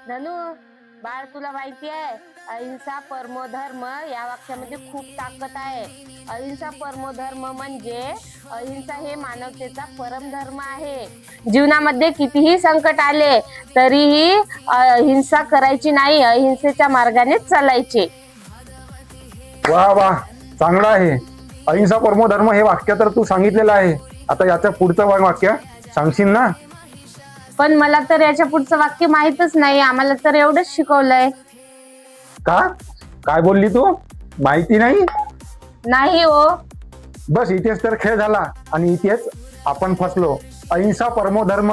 ननू बाळ, तुला माहिती आहे अहिंसा परमो धर्म या वाक्यामध्ये खूप ताकद आहे. अहिंसा परमो धर्म म्हणजे अहिंसा हे मानवतेचा परम धर्म आहे. जीवनामध्ये कितीही संकट आले तरीही अहिंसा करायची नाही, अहिंसेच्या मार्गानेच चालायचे. वा वा, चांगलं आहे. अहिंसा परमो धर्म हे वाक्य तर तू सांगितलेलं आहे. आता याचं पुढचं वाक्य सांगशील ना? पण मला तर याच्या पुढचं वाक्य माहीतच नाही. आम्हाला तर एवढंच शिकवलंय. का? काय बोलली तू? माहिती नाही? नाही हो. बस इथेच तर खेळ झाला आणि इथेच आपण फसलो. अहिंसा परमो धर्म,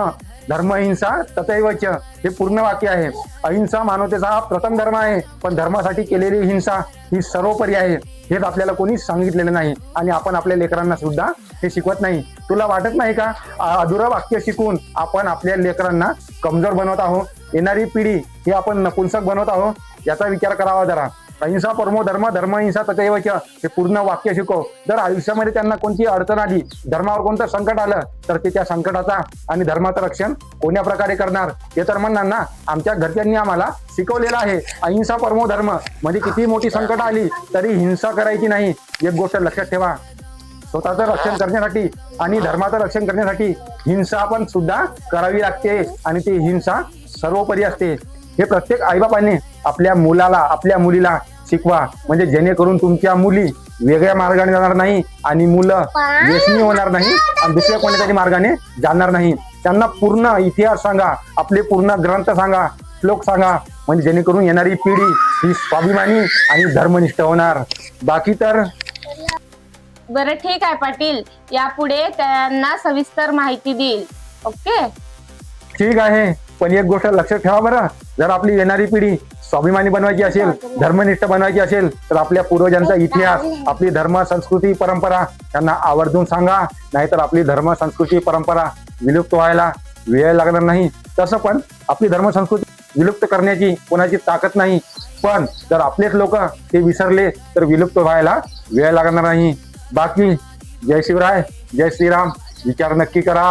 धर्म हिंसा तथैवच हे पूर्ण वाक्य आहे. अहिंसा मानवतेचा हा प्रथम धर्म आहे, पण धर्मासाठी केलेली हिंसा ही सर्वोपरी आहे. हेच आपल्याला कोणीच सांगितलेलं नाही आणि आपण आपल्या लेकरांना सुद्धा हे शिकवत नाही. तुला वाटत नाही का अधुरं वाक्य शिकून आपण आपल्या लेकरांना कमजोर बनवत आहोत? येणारी पिढी ही आपण नपुंसक बनवत आहोत? याचा विचार करावा जरा. अहिंसा परमो धर्म, धर्म हिंसा तथैवच हे पूर्ण वाक्य शिकव. जर आयुष्यामध्ये त्यांना कोणती अडचण आली, धर्मावर कोणतं संकट आलं, तर ते त्या संकटाचा आणि धर्माचं रक्षण कोण्या प्रकारे करणार हे तर म्हणणार ना. आमच्या घरच्यांनी आम्हाला शिकवलेलं आहे. अहिंसा परमो धर्म म्हणजे किती मोठी संकट आली तरी हिंसा करायची नाही. एक गोष्ट लक्षात ठेवा, स्वतःचं रक्षण करण्यासाठी आणि धर्माचं रक्षण करण्यासाठी हिंसा आपण सुद्धा करावी लागते आणि ती हिंसा सर्वोपरी असते. हे प्रत्येक आईबापाने आपल्या मुलाला, आपल्या मुलीला शिकवा, म्हणजे जेणेकरून तुमच्या मुली वेगळ्या मार्गाने जाणार नाही आणि मुलं व्यसनी होणार नाही आणि दुसऱ्या कोणत्याही मार्गाने जाणार नाही. त्यांना पूर्ण इतिहास सांगा, आपले पूर्ण ग्रंथ सांगा, श्लोक सांगा, म्हणजे जेणेकरून येणारी पिढी ही स्वाभिमानी आणि धर्मनिष्ठ होणार. बाकी तर बरं ठीक आहे पाटील, यापुढे त्यांना सविस्तर माहिती देईल. ओके. ठीक आहे, पण एक गोष्ट लक्षात ठेवा बरं, जर आपली येणारी पिढी स्वाभिमानी बनवायची असेल, धर्मनिष्ठ बनवायची असेल, तर आपल्या पूर्वजांचा इतिहास, आपली धर्म संस्कृती परंपरा त्यांना आवर्जून सांगा. नाहीतर आपली धर्म संस्कृती परंपरा विलुप्त व्हायला वेळ लागणार नाही. तसं पण आपली धर्म संस्कृती विलुप्त करण्याची कोणाची ताकद नाही, पण जर आपलेच लोक ते विसरले तर विलुप्त व्हायला वेळ लागणार नाही. बाकी जय शिवराय, जय श्रीराम. विचार नक्की करा.